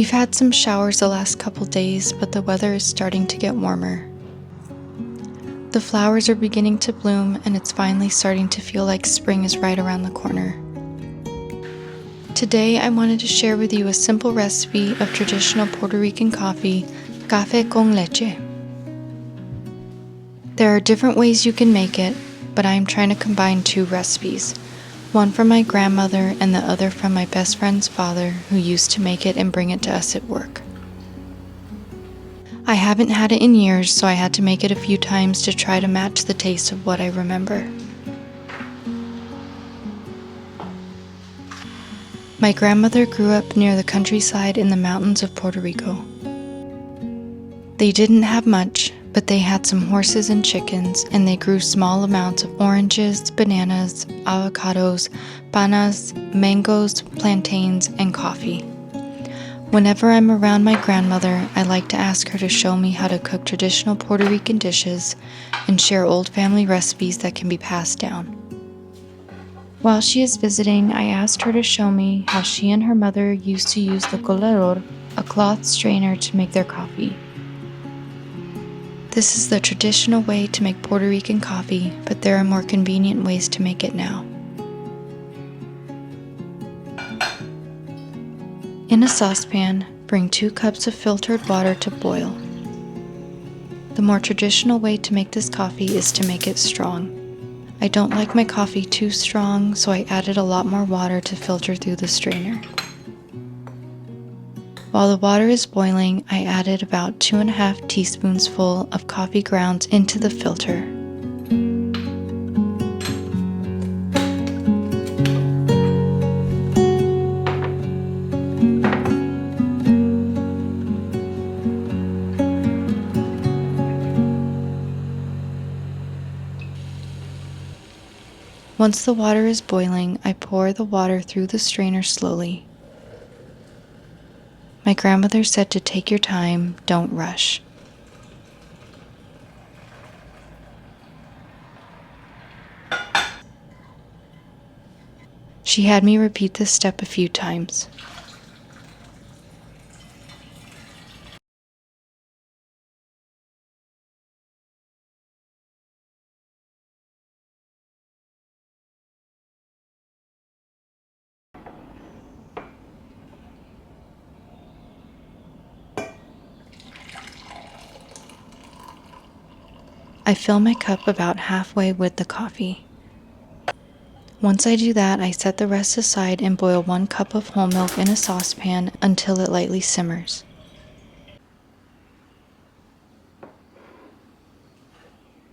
We've had some showers the last couple days, but the weather is starting to get warmer. The flowers are beginning to bloom, and it's finally starting to feel like spring is right around the corner. Today, I wanted to share with you a simple recipe of traditional Puerto Rican coffee, Café con Leche. There are different ways you can make it, but I am trying to combine two recipes. One from my grandmother and the other from my best friend's father, who used to make it and bring it to us at work. I haven't had it in years, so I had to make it a few times to try to match the taste of what I remember. My grandmother grew up near the countryside in the mountains of Puerto Rico. They didn't have much, but they had some horses and chickens, and they grew small amounts of oranges, bananas, avocados, panas, mangoes, plantains, and coffee. Whenever I'm around my grandmother, I like to ask her to show me how to cook traditional Puerto Rican dishes and share old family recipes that can be passed down. While she is visiting, I asked her to show me how she and her mother used to use the colador, a cloth strainer, to make their coffee. This is the traditional way to make Puerto Rican coffee, but there are more convenient ways to make it now. In a saucepan, bring 2 cups of filtered water to boil. The more traditional way to make this coffee is to make it strong. I don't like my coffee too strong, so I added a lot more water to filter through the strainer. While the water is boiling, I added about 2.5 teaspoons full of coffee grounds into the filter. Once the water is boiling, I pour the water through the strainer slowly. My grandmother said to take your time, don't rush. She had me repeat this step a few times. I fill my cup about halfway with the coffee. Once I do that, I set the rest aside and boil 1 cup of whole milk in a saucepan until it lightly simmers.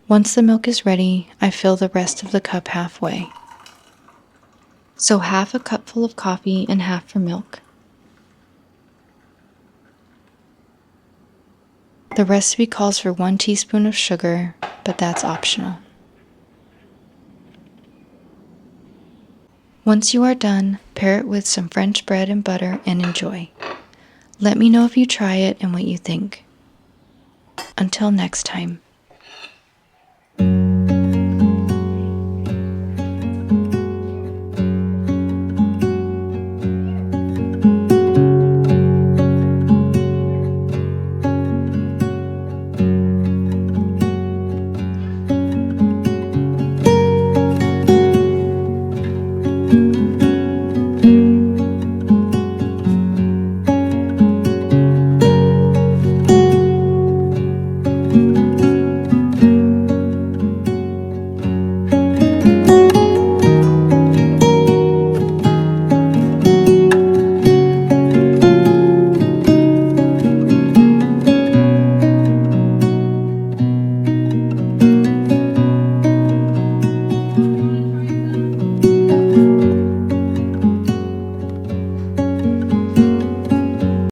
Once the milk is ready, I fill the rest of the cup halfway. So half a cupful of coffee and half for milk. The recipe calls for 1 teaspoon of sugar, but that's optional. Once you are done, pair it with some French bread and butter and enjoy. Let me know if you try it and what you think. Until next time.